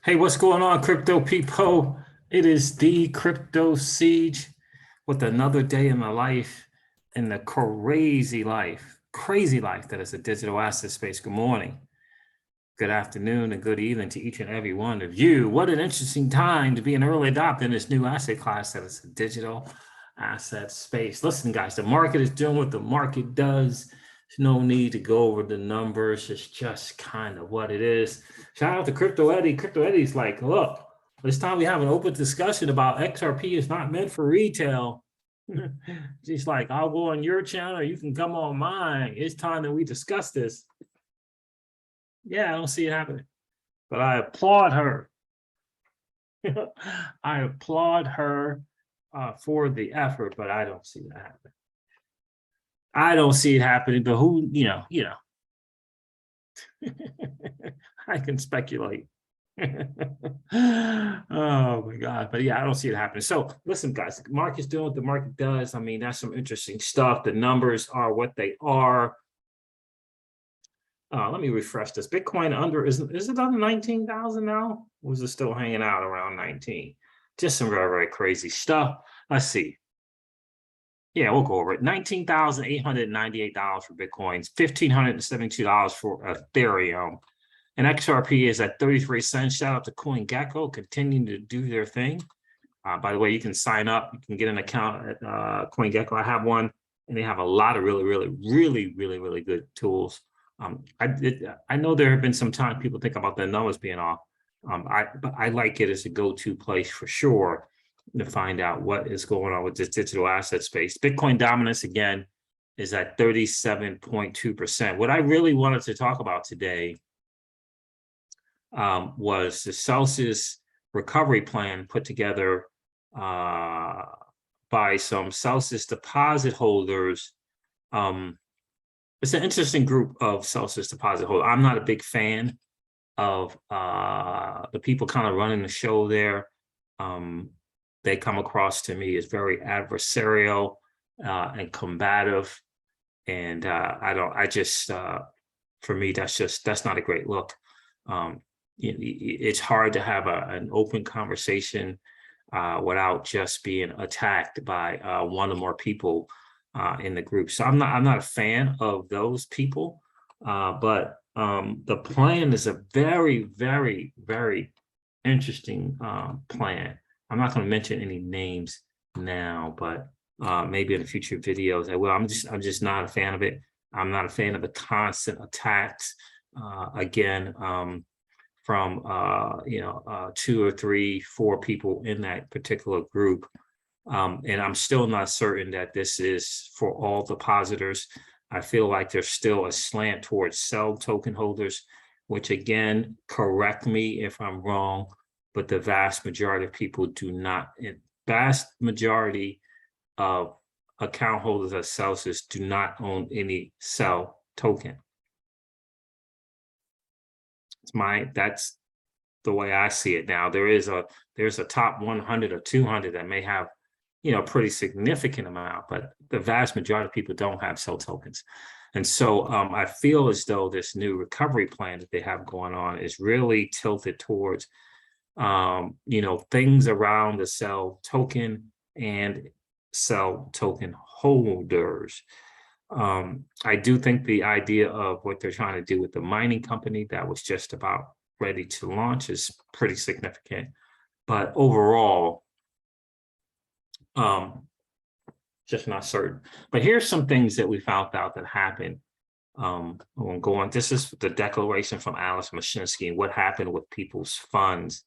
Hey, what's going on, crypto people? It is the Crypto Siege with another day in my life, in the crazy life that is a digital asset space. Good morning, good afternoon, and good evening to each and every one of you. What an interesting time to be an early adopter in this new asset class that is a digital asset space. Listen, guys, the market is doing what the market does. There's no need to go over the numbers. It's just kind of what it is. Shout out to Crypto Eddie. Crypto Eddie's like, look, this time we have an open discussion about XRP is not meant for retail. She's like, I'll go on your channel, you can come on mine. It's time that we discuss this. Yeah, I don't see it happening, but I applaud her. I applaud her for the effort, but I don't see that happening. I don't see it happening, but who, you know, I can speculate. Oh my God. But yeah, I don't see it happening. So listen, guys, the market's doing what the market does. I mean, that's some interesting stuff. The numbers are what they are. Let me refresh this. Bitcoin under, is it under 19,000 now? Or is it still hanging out around 19? Just some very, very crazy stuff. Let's see. Yeah, we'll go over it. $19,898 for Bitcoins, $1,572 for Ethereum. And XRP is at 33 cents. Shout out to CoinGecko, continuing to do their thing. By the way, you can sign up. You can get an account at CoinGecko. I have one, and they have a lot of really good tools. I know there have been some time people think about the numbers being off. But I like it as a go-to place for sure to find out what is going on with this digital asset space. Bitcoin dominance, again, is at 37.2%. What I really wanted to talk about today was the Celsius recovery plan put together by some Celsius deposit holders. It's an interesting group of Celsius deposit holders. I'm not a big fan of the people kind of running the show there. They come across to me as very adversarial and combative. And for me, that's not a great look. It's hard to have an open conversation without just being attacked by one or more people in the group. So I'm not a fan of those people, but the plan is a very interesting plan. I'm not going to mention any names now, but maybe in future videos I will. I'm just not a fan of it. I'm not a fan of the constant attacks. Again, from 2 or 3, 4 people in that particular group. And I'm still not certain that this is for all depositors. I feel like there's still a slant towards sell token holders, which again, correct me if I'm wrong, but the vast majority of people do not, vast majority of account holders of Celsius do not own any sell token. That's the way I see it now. There's a top 100 or 200 that may have, pretty significant amount, but the vast majority of people don't have sell tokens. And so I feel as though this new recovery plan that they have going on is really tilted towards, things around the sell token and sell token holders. I do think the idea of what they're trying to do with the mining company that was just about ready to launch is pretty significant. But overall, just not certain. But here's some things that we found out that happened. I won't go on. This is the declaration from Alice Mashinsky and what happened with people's funds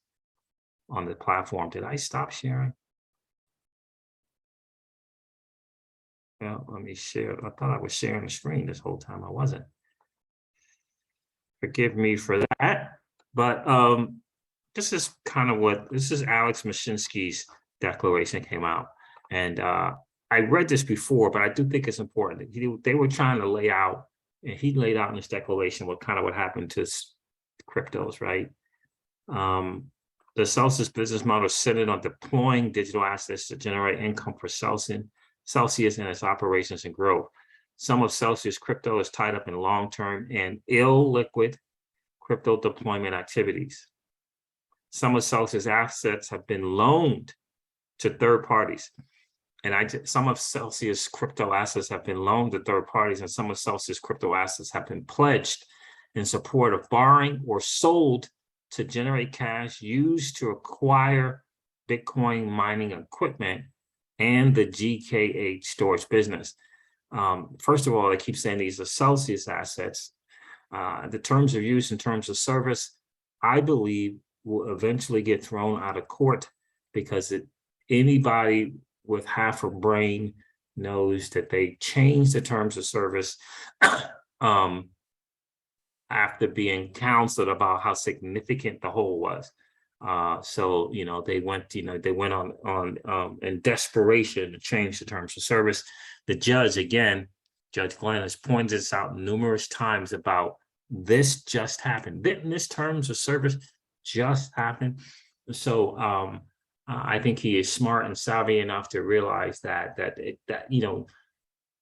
on the platform. Did I stop sharing? Well, let me share. I thought I was sharing the screen this whole time. I wasn't. Forgive me for that. But this is kind of this is Alex Mashinsky's declaration came out. And I read this before, but I do think it's important. They were trying to lay out, and he laid out in his declaration what happened to cryptos, right? The Celsius business model is centered on deploying digital assets to generate income for Celsius and its operations and growth. Some of Celsius crypto is tied up in long-term and illiquid crypto deployment activities. Some of Celsius assets have been loaned to third parties. And some of Celsius crypto assets have been loaned to third parties, and some of Celsius crypto assets have been pledged in support of borrowing or sold to generate cash used to acquire Bitcoin mining equipment and the GKH storage business. First of all, I keep saying these are Celsius assets. The terms of use and terms of service, I believe, will eventually get thrown out of court, because anybody with half a brain knows that they changed the terms of service after being counseled about how significant the hole was. So, they went on in desperation to change the terms of service. The judge, again, Judge Glenn, has pointed this out numerous times about this just happened. This terms of service just happened. So I think he is smart and savvy enough to realize that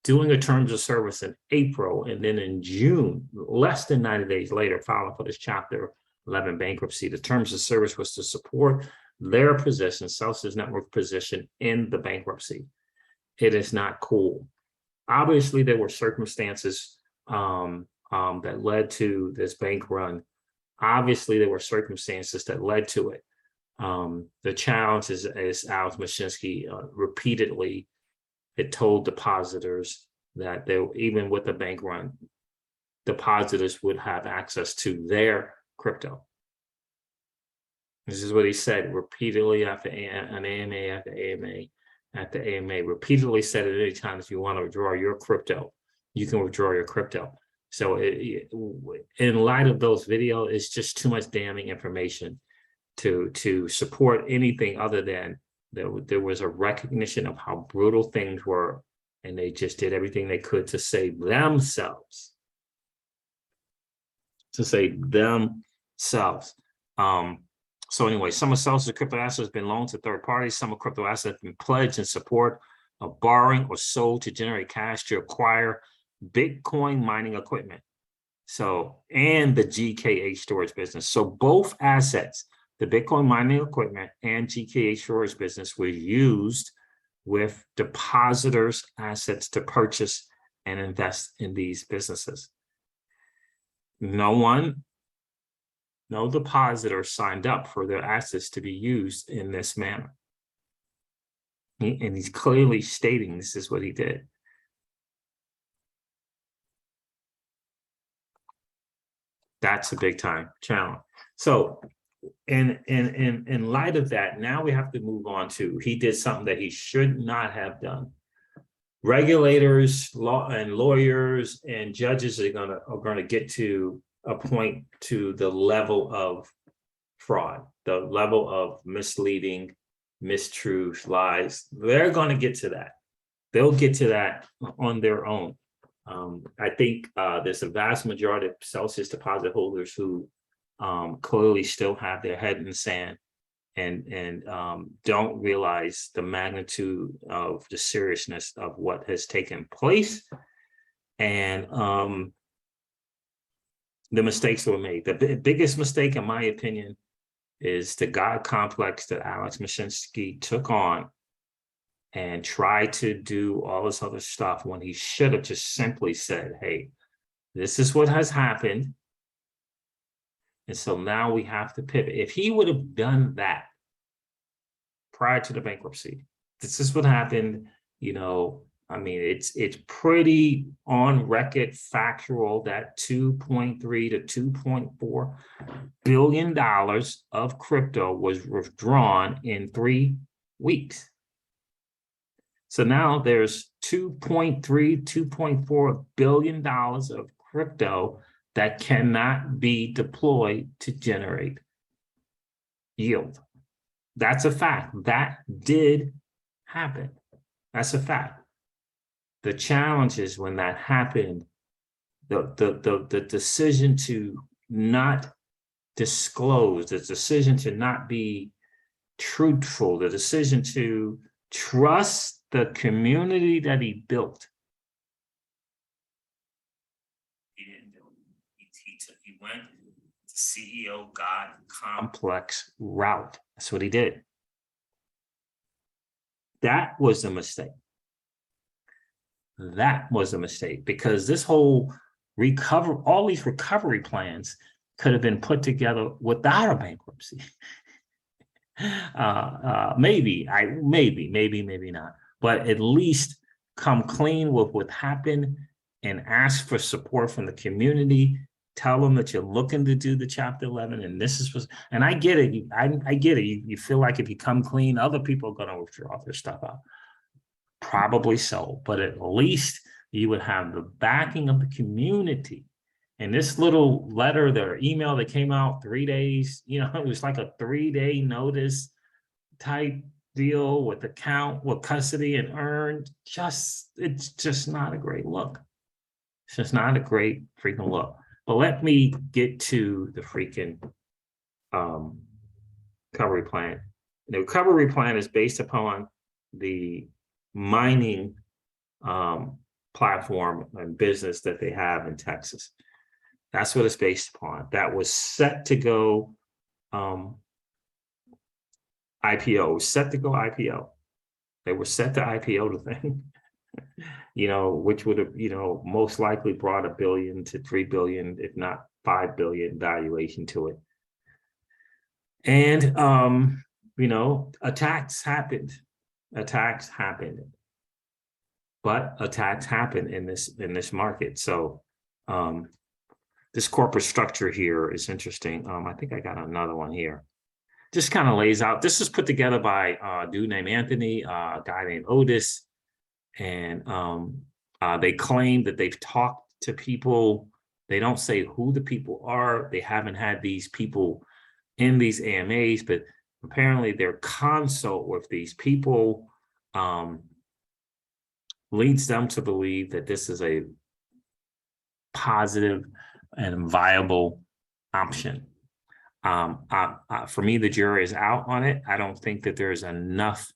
doing a terms of service in April and then in June, less than 90 days later, filing for this Chapter 11 bankruptcy, the terms of service was to support their position, Celsius Network position in the bankruptcy. It is not cool. Obviously, there were circumstances that led to this bank run. Obviously, there were circumstances that led to it. The challenge is Alex Mashinsky repeatedly had told depositors that even with the bank run, depositors would have access to their crypto. This is what he said repeatedly after an AMA after AMA after AMA, repeatedly said at any time, if you want to withdraw your crypto, you can withdraw your crypto. So in light of those videos, it's just too much damning information to support anything other than there was a recognition of how brutal things were, and they just did everything they could to save themselves. So anyway, some of Celsius crypto assets have been loaned to third parties. Some of crypto assets have been pledged in support of borrowing or sold to generate cash to acquire Bitcoin mining equipment. And the GKH storage business. So both assets, the Bitcoin mining equipment and GKH storage business, were used with depositors' assets to purchase and invest in these businesses. No depositor signed up for their assets to be used in this manner. And he's clearly stating this is what he did. That's a big time challenge. So in light of that, now we have to move on to, he did something that he should not have done. Regulators, lawyers and judges are gonna get to a point to the level of fraud, the level of misleading, mistruth, lies. They're going to get to that. They'll get to that on their own. I think there's a vast majority of Celsius deposit holders who clearly still have their head in the sand and don't realize the magnitude of the seriousness of what has taken place and the mistakes that were made. The biggest mistake, in my opinion, is the God complex that Alex Mashinsky took on and tried to do all this other stuff when he should have just simply said, hey, this is what has happened. And so now we have to pivot. If he would have done that prior to the bankruptcy, this is what happened, I mean, it's pretty on record factual that $2.3 to $2.4 billion of crypto was withdrawn in 3 weeks. So now there's $2.3, $2.4 billion of crypto that cannot be deployed to generate yield. That's a fact. That did happen. That's a fact. The challenge is when that happened, the decision to not disclose, the decision to not be truthful, the decision to trust the community that he built. He didn't do it. He went the CEO God complex route. That's what he did. That was a mistake. That was a mistake, because this whole all these recovery plans could have been put together without a bankruptcy. Maybe not, but at least come clean with what happened and ask for support from the community. Tell them that you're looking to do the Chapter 11, and this is, and I get it. I get it. You feel like if you come clean, other people are going to withdraw their stuff out. Probably so, but at least you would have the backing of the community. And this little letter, their email that came out 3 days, it was like a 3-day notice type deal with account, with custody and earned. It's just not a great look. It's just not a great freaking look. But let me get to the freaking recovery plan. The recovery plan is based upon the mining platform and business that they have in Texas. That's what it's based upon. That was set to go IPO, set to go IPO. They were set to IPO the thing, which would have, most likely brought $1 billion to $3 billion, if not $5 billion valuation to it. And, attacks happened. But attacks happen in this market. So this corporate structure here is interesting. I think I got another one here. Just kind of lays out. This is put together by a dude named Anthony, a guy named Otis, and they claim that they've talked to people. They don't say who the people are. They haven't had these people in these AMAs, but apparently their consult with these people leads them to believe that this is a positive and viable option. For me, the jury is out on it. I don't think that there's enough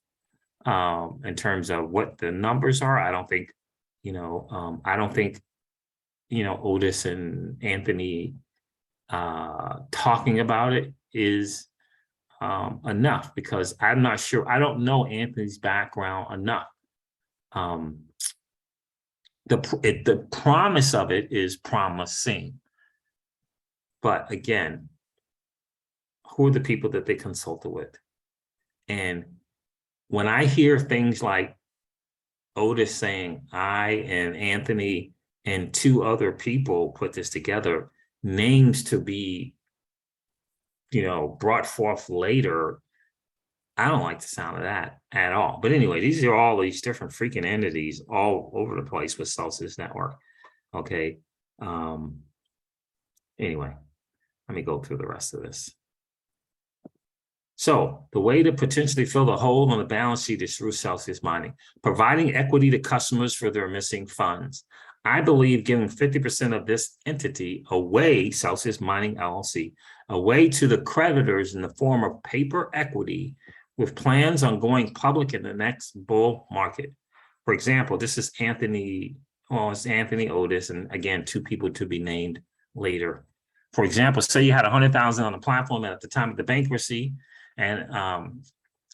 in terms of what the numbers are. I don't think, Otis and Anthony talking about it is enough, because I'm not sure. I don't know Anthony's background enough. The promise of it is promising, but again, who are the people that they consulted with? And when I hear things like Otis saying, I and Anthony and 2 other people put this together, names to be, brought forth later, I don't like the sound of that at all. But anyway, these are all these different freaking entities all over the place with Celsius Network. Okay. Anyway, let me go through the rest of this. So the way to potentially fill the hole on the balance sheet is through Celsius Mining, providing equity to customers for their missing funds. I believe giving 50% of this entity away, Celsius Mining LLC, away to the creditors in the form of paper equity with plans on going public in the next bull market. For example, this is Anthony Otis, and again, 2 people to be named later. For example, say you had 100,000 on the platform at the time of the bankruptcy, and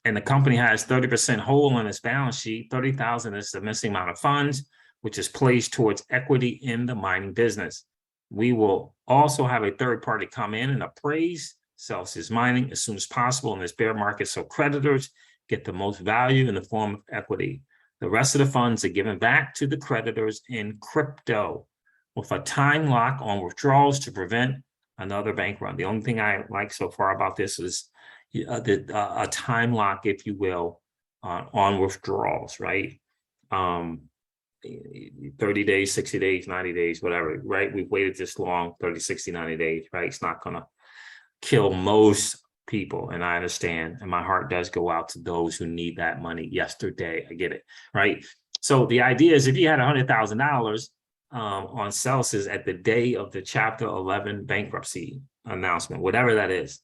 the company has 30% hole on its balance sheet. 30,000 is the missing amount of funds, which is placed towards equity in the mining business. We will also have a third party come in and appraise Celsius Mining as soon as possible in this bear market, so creditors get the most value in the form of equity. The rest of the funds are given back to the creditors in crypto with a time lock on withdrawals to prevent another bank run. The only thing I like so far about this is a time lock, if you will, on withdrawals, right? 30 days, 60 days, 90 days, whatever, right? We've waited this long, 30, 60, 90 days, right? It's not going to kill most people. And I understand. And my heart does go out to those who need that money yesterday. I get it, right? So the idea is if you had $100,000 on Celsius at the day of the Chapter 11 bankruptcy announcement, whatever that is,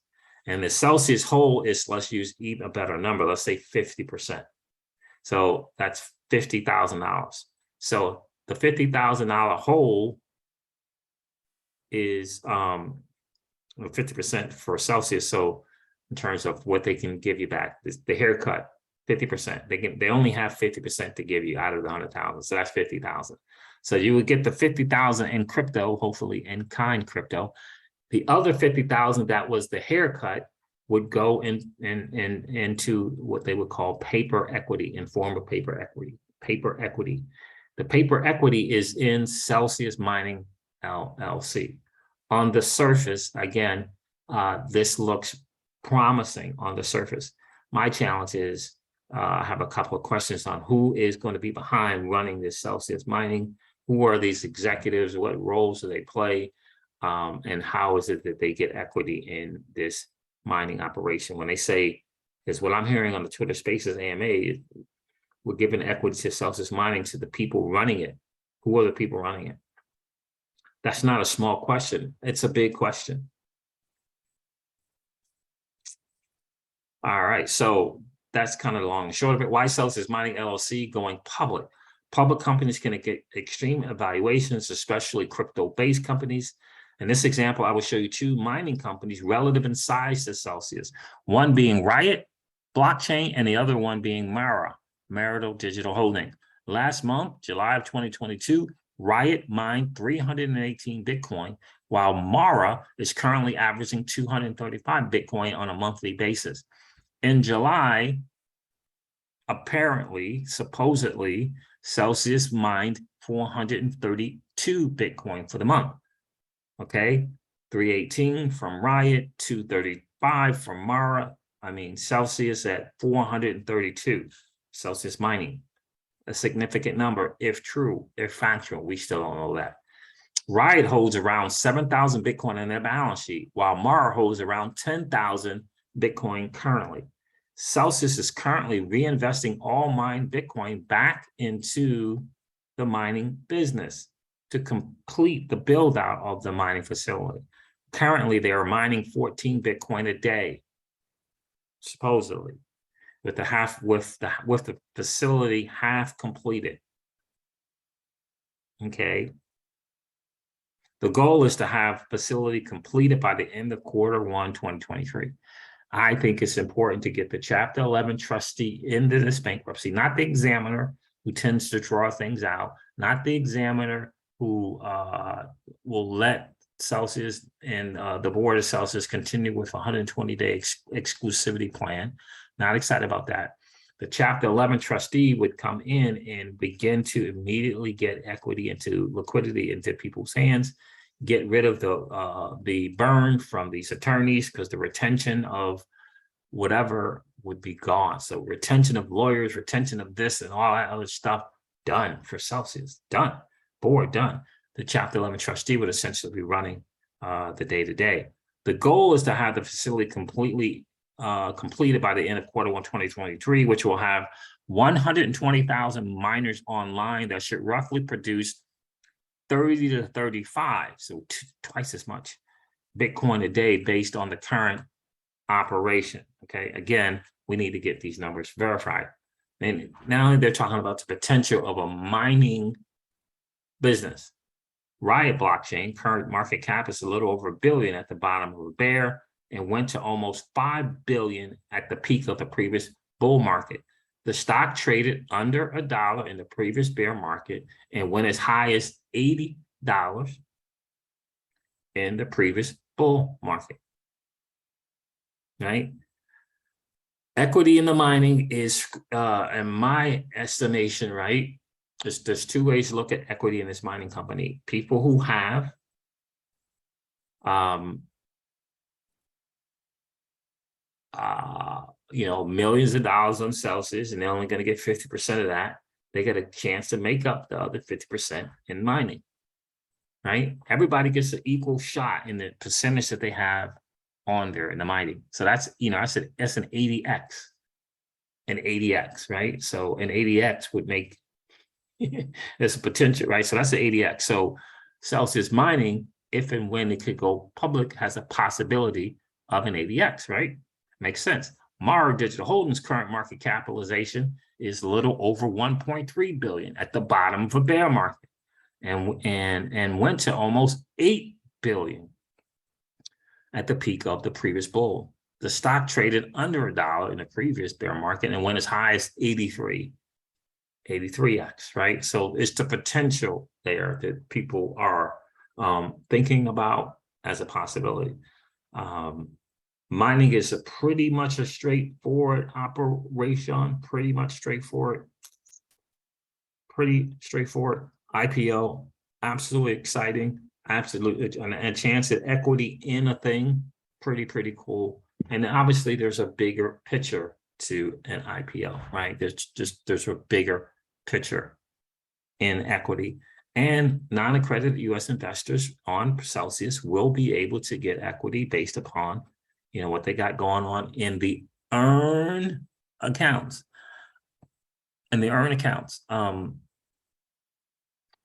and the Celsius hold is, let's use even a better number, let's say 50%. So that's $50,000. So the $50,000 hold is 50% for Celsius. So in terms of what they can give you back, the haircut, 50%. They only have 50% to give you out of the 100,000. So that's 50,000. So you would get the 50,000 in crypto, hopefully in kind crypto. The other 50,000 that was the haircut would go into what they would call paper equity, in form of paper equity. Paper equity. The paper equity is in Celsius Mining LLC. On the surface, again, this looks promising on the surface. My challenge is I have a couple of questions on who is going to be behind running this Celsius Mining. Who are these executives? What roles do they play? And how is it that they get equity in this mining operation? When they say, is what I'm hearing on the Twitter Spaces AMA, we're giving equity to Celsius Mining to the people running it. Who are the people running it? That's not a small question. It's a big question. All right, so that's kind of the long and short of it. Why Celsius Mining LLC going public? Public companies can get extreme evaluations, especially crypto-based companies. In this example, I will show you two mining companies relative in size to Celsius, one being Riot Blockchain and the other one being Mara, Marital Digital Holding. Last month, July of 2022, Riot mined 318 Bitcoin, while Mara is currently averaging 235 Bitcoin on a monthly basis. In July, apparently, supposedly, Celsius mined 432 Bitcoin for the month. Okay, 318 from Riot, 235 from Mara. I mean, Celsius at 432, Celsius Mining. A significant number, if true, if factual. We still don't know that. Riot holds around 7,000 Bitcoin in their balance sheet, while Mara holds around 10,000 Bitcoin currently. Celsius is currently reinvesting all mined Bitcoin back into the mining business to complete the build out of the mining facility. Currently, they are mining 14 Bitcoin a day, supposedly, with the facility half completed. Okay. The goal is to have facility completed by the end of Q1 2023. I think it's important to get the Chapter 11 trustee into this bankruptcy, not the examiner who tends to draw things out, not the examiner who will let Celsius and the board of Celsius continue with a 120-day exclusivity plan. Not excited about that. The Chapter 11 trustee would come in and begin to immediately get equity into liquidity into people's hands, get rid of the burn from these attorneys, because the retention of whatever would be gone. So retention of lawyers, retention of this and all that other stuff, done for Celsius, done, board done. The Chapter 11 trustee would essentially be running the day-to-day. The goal is to have the facility completely completed by the end of Q1 2023, which will have 120,000 miners online that should roughly produce 30 to 35, so twice as much Bitcoin a day based on the current operation. Okay, again, we need to get these numbers verified. And now they're talking about the potential of a mining business. Riot Blockchain, current market cap is a little over $1 billion at the bottom of a bear and went to almost $5 billion at the peak of the previous bull market. The stock traded under $1 in the previous bear market and went as high as $80 in the previous bull market. Right? Equity in the mining is, in my estimation, right? There's two ways to look at equity in this mining company. People who have millions of dollars on Celsius, and they're only going to get 50% of that. they get a chance to make up the other 50% in mining, right? Everybody gets an equal shot in the percentage that they have on there in the mining. So that's, that's an 80x, right? So an 80x would make, there's a potential, right? So that's an 80x. So Celsius Mining, if and when it could go public, has a possibility of an 80x, right? Makes sense. Mara Digital Holdings' current market capitalization is a little over 1.3 billion at the bottom of a bear market, and went to almost 8 billion at the peak of the previous bull. The stock traded under $1 in the previous bear market and went as high as 83x, right? So it's the potential there that people are thinking about as a possibility. Mining is pretty much a straightforward operation, pretty straightforward. IPO, absolutely exciting, absolutely, and a chance at equity in a thing, pretty cool. And obviously there's a bigger picture to an IPO, right? There's a bigger picture in equity, and non-accredited U.S. investors on Celsius will be able to get equity based upon what they got going on in the earn accounts.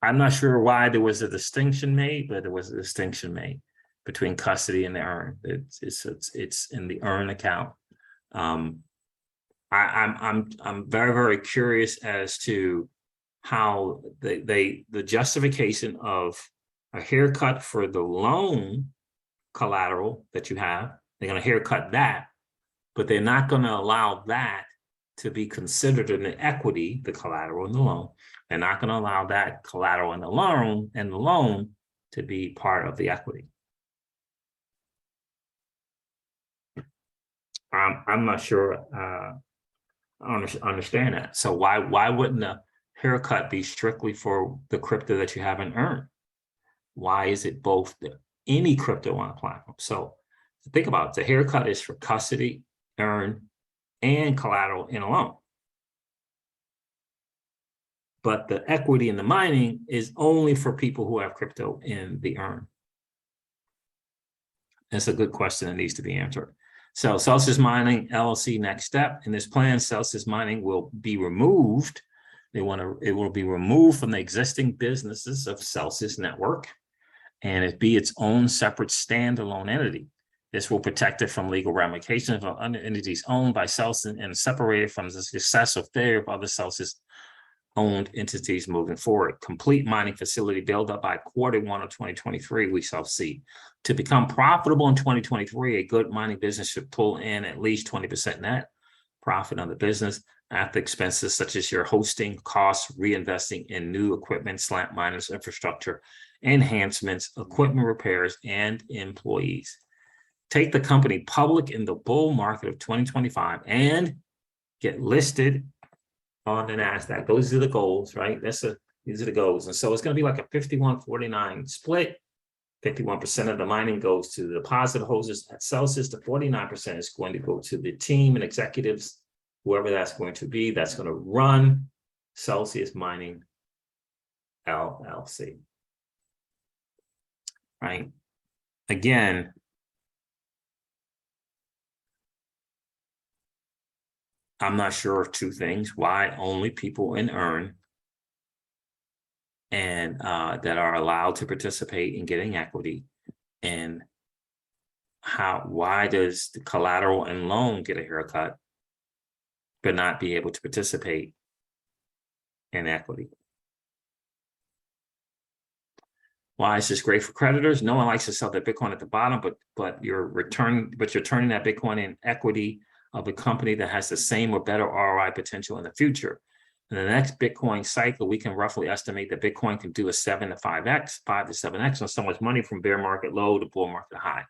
I'm not sure why there was a distinction made, but there was a distinction made between custody and the earn. It's in the earn account. I'm very curious as to how the justification of a haircut for the loan collateral that you have. They're going to haircut that, but they're not going to allow that to be considered in the equity, the collateral in the loan. They're not going to allow that collateral in the loan to be part of the equity. I'm not sure I understand that. So why wouldn't a haircut be strictly for the crypto that you haven't earned? Why is it both any crypto on a platform? So think about it. The haircut is for custody, earn, and collateral in a loan. But the equity in the mining is only for people who have crypto in the earn. That's a good question that needs to be answered. So Celsius Mining LLC, next step in this plan, Celsius Mining will be removed. It will be removed from the existing businesses of Celsius Network, and it be its own separate standalone entity. This will protect it from legal ramifications of other entities owned by Celsius and separated from the success of their of other Celsius-owned entities moving forward. Complete mining facility built up by Q1 of 2023, we shall see. To become profitable in 2023, a good mining business should pull in at least 20% net profit on the business after expenses such as your hosting costs, reinvesting in new equipment, slant miners, infrastructure, enhancements, equipment repairs, and employees. Take the company public in the bull market of 2025 and get listed on the NASDAQ. Those are the goals, right? These are the goals. And so it's going to be like a 51-49 split. 51% of the mining goes to the deposit holders at Celsius. The 49% is going to go to the team and executives, whoever that's going to be, that's going to run Celsius Mining LLC. Right? Again, I'm not sure of two things: why only people in earn and that are allowed to participate in getting equity, and why does the collateral and loan get a haircut but not be able to participate in equity? Why is this great for creditors? No one likes to sell their Bitcoin at the bottom, but you're turning that Bitcoin in equity of a company that has the same or better ROI potential in the future. In the next Bitcoin cycle, we can roughly estimate that Bitcoin can do a 7 to 5x, 5 to 7x on so much money from bear market low to bull market high.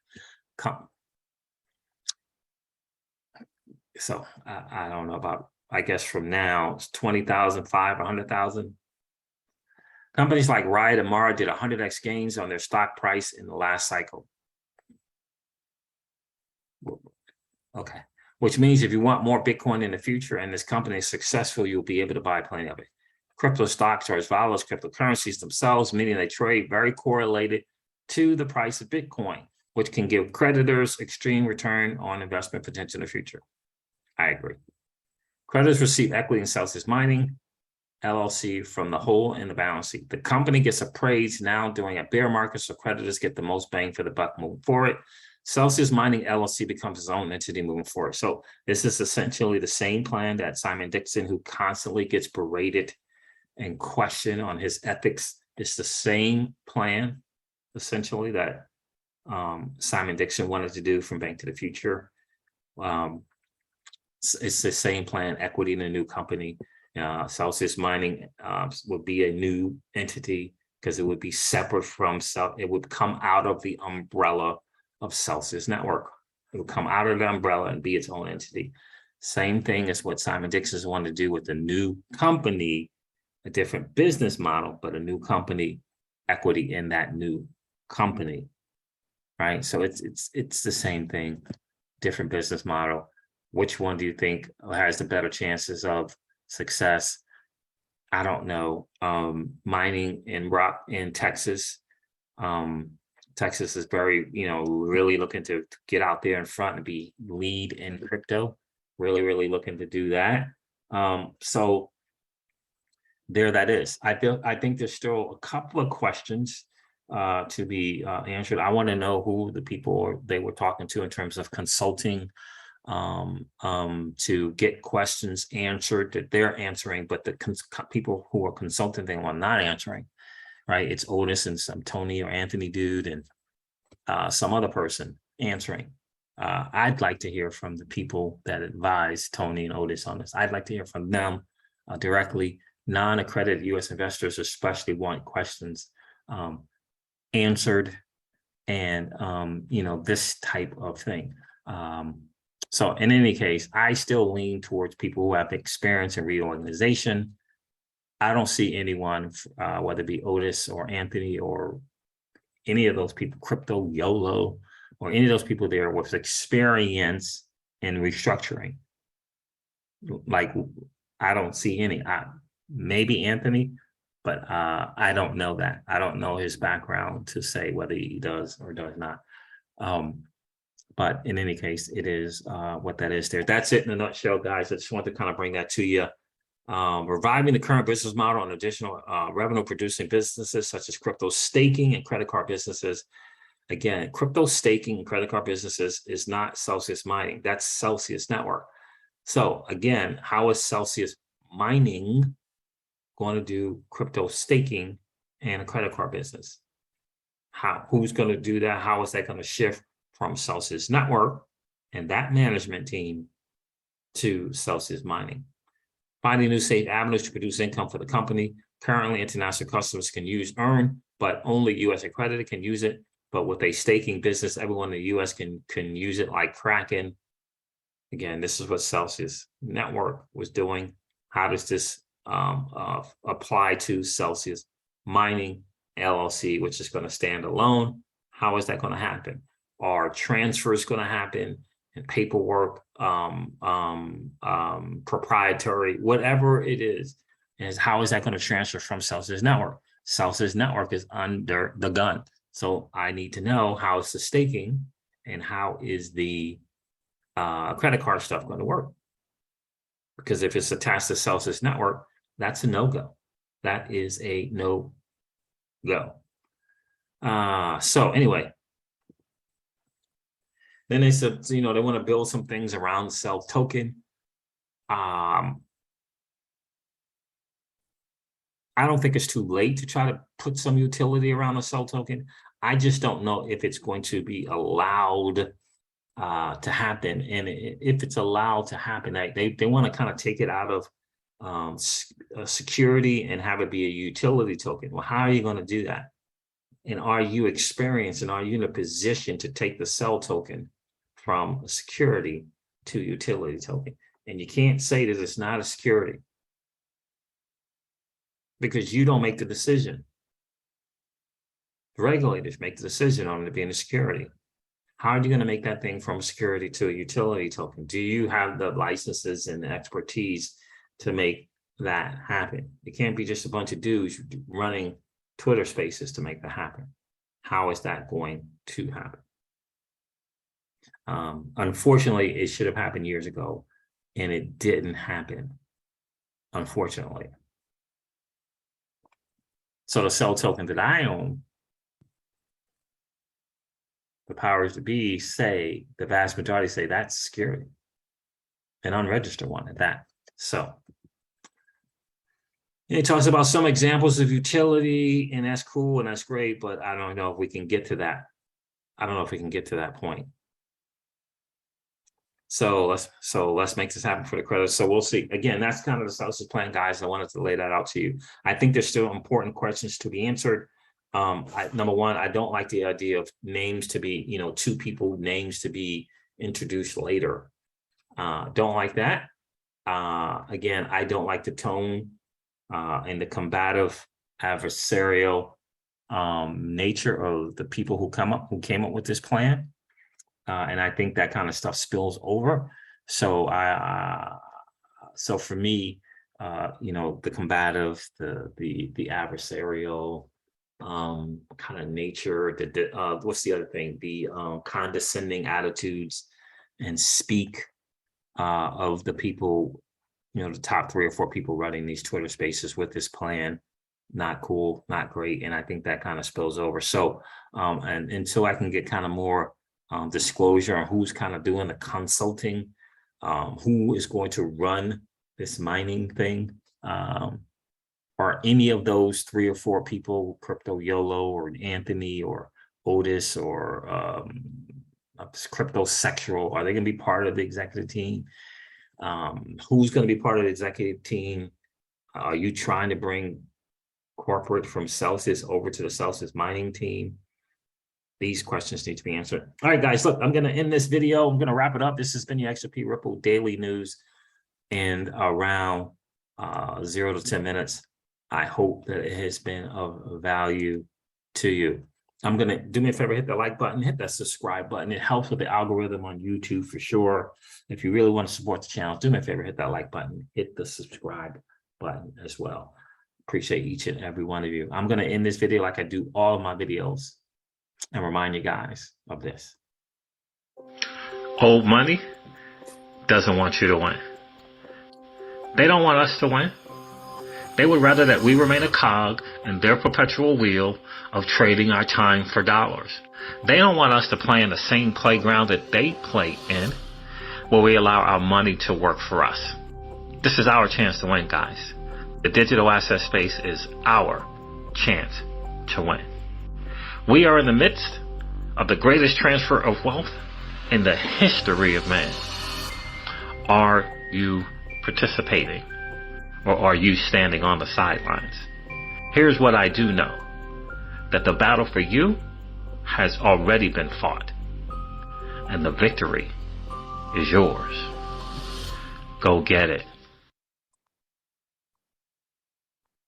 So I don't know about, I guess from now, it's 20,000, 5, 100,000. Companies like Riot and Mara did 100x gains on their stock price in the last cycle. Okay. Which means if you want more Bitcoin in the future and this company is successful, you'll be able to buy plenty of it. Crypto stocks are as volatile as cryptocurrencies themselves, meaning they trade very correlated to the price of Bitcoin, which can give creditors extreme return on investment potential in the future. I agree. Creditors receive equity in Celsius Mining, LLC from the whole in the balance sheet. The company gets appraised now during a bear market, so creditors get the most bang for the buck moving forward. Celsius Mining LLC becomes its own entity moving forward. So this is essentially the same plan that Simon Dixon, who constantly gets berated and questioned on his ethics, it's the same plan, essentially, that Simon Dixon wanted to do from Bank to the Future. It's the same plan, equity in a new company. Celsius Mining would be a new entity because it would be separate from, it would come out of the umbrella of Celsius Network. It would come out of the umbrella and be its own entity. Same thing as what Simon Dixon wanted to do with the new company, a different business model, but a new company, equity in that new company, right? So it's the same thing, different business model. Which one do you think has the better chances of success? I don't know. Mining in Texas. Texas is very, really looking to get out there in front and be lead in crypto. Really looking to do that. So there that is. I think there's still a couple of questions to be answered. I want to know who the people they were talking to in terms of consulting to get questions answered that they're answering, but the people who are consulting them are not answering, right? It's Otis and some Tony or Anthony dude and some other person answering. I'd like to hear from the people that advise Tony and Otis on this. I'd like to hear from them directly. Non-accredited U.S. investors especially want questions answered and, this type of thing. So in any case, I still lean towards people who have experience in reorganization. I don't see anyone, whether it be Otis or Anthony or any of those people, Crypto YOLO, or any of those people there with experience in restructuring. Like, I don't see any. Maybe Anthony, but I don't know that. I don't know his background to say whether he does or does not. But in any case, it is what that is there. That's it in a nutshell, guys. I just want to kind of bring that to you. Reviving the current business model on additional revenue producing businesses such as crypto staking and credit card businesses. Again, crypto staking and credit card businesses is not Celsius Mining. That's Celsius Network. So again, how is Celsius Mining going to do crypto staking and a credit card business? Who's going to do that? How is that going to shift from Celsius Network and that management team to Celsius Mining? Finding new safe avenues to produce income for the company. Currently, international customers can earn, but only U.S. accredited can use it. But with a staking business, everyone in the U.S. can use it like Kraken. Again, this is what Celsius Network was doing. How does this apply to Celsius Mining LLC, which is going to stand alone? How is that going to happen? Are transfers going to happen and paperwork, proprietary, whatever it is how is that going to transfer from Celsius Network? Celsius Network is under the gun. So I need to know how is the staking and how is the credit card stuff going to work? Because if it's attached to Celsius Network, that's a no-go. That is a no-go. So anyway, then they said, they want to build some things around the Cell token. I don't think it's too late to try to put some utility around the Cell token. I just don't know if it's going to be allowed to happen. And if it's allowed to happen, they want to kind of take it out of security and have it be a utility token. Well, how are you going to do that? And are you experienced and are you in a position to take the Cell token from a security to utility token? And you can't say that it's not a security because you don't make the decision. The regulators make the decision on it being a security. How are you going to make that thing from a security to a utility token? Do you have the licenses and the expertise to make that happen. It can't be just a bunch of dudes running Twitter spaces to make that happen. How is that going to happen? Unfortunately, it should have happened years ago, and it didn't happen, unfortunately. So the cell token that I own, the powers that be say, the vast majority say that's security, an unregistered one at that. So it talks about some examples of utility, and that's cool and that's great, but I don't know if we can get to that. I don't know if we can get to that point. So let's make this happen for the credits. So we'll see. Again, that's kind of the Celsius plan, guys. I wanted to lay that out to you. I think there's still important questions to be answered. Number one, I don't like the idea of names to be, two people names to be introduced later. Don't like that. Again, I don't like the tone and the combative, adversarial nature of the people who came up with this plan. And I think that kind of stuff spills over. So so for me, the combative, the adversarial kind of nature, what's the other thing? The condescending attitudes and speak of the people, the top 3 or 4 people running these Twitter spaces with this plan. Not cool, not great. And I think that kind of spills over. So and until I can get kind of more disclosure on who's kind of doing the consulting, who is going to run this mining thing, are any of those 3 or 4 people, Crypto YOLO or Anthony or Otis or Crypto Sexual, are they going to be part of the executive team? Who's going to be part of the executive team? Are you trying to bring corporate from Celsius over to the Celsius mining team? These questions need to be answered. All right, guys, look, I'm going to end this video. I'm going to wrap it up. This has been your XRP Ripple daily news in around 0 to 10 minutes. I hope that it has been of value to you. I'm going to do me a favor, hit the like button, hit that subscribe button. It helps with the algorithm on YouTube for sure. If you really want to support the channel, do me a favor, hit that like button, hit the subscribe button as well. Appreciate each and every one of you. I'm going to end this video like I do all of my videos and remind you guys of this. Old money doesn't want you to win. They don't want us to win. They would rather that we remain a cog in their perpetual wheel of trading our time for dollars. They don't want us to play in the same playground that they play in, where we allow our money to work for us. This is our chance to win, guys. The digital asset space is our chance to win. We are in the midst of the greatest transfer of wealth in the history of man. Are you participating, or are you standing on the sidelines? Here's what I do know, that the battle for you has already been fought, and the victory is yours. Go get it.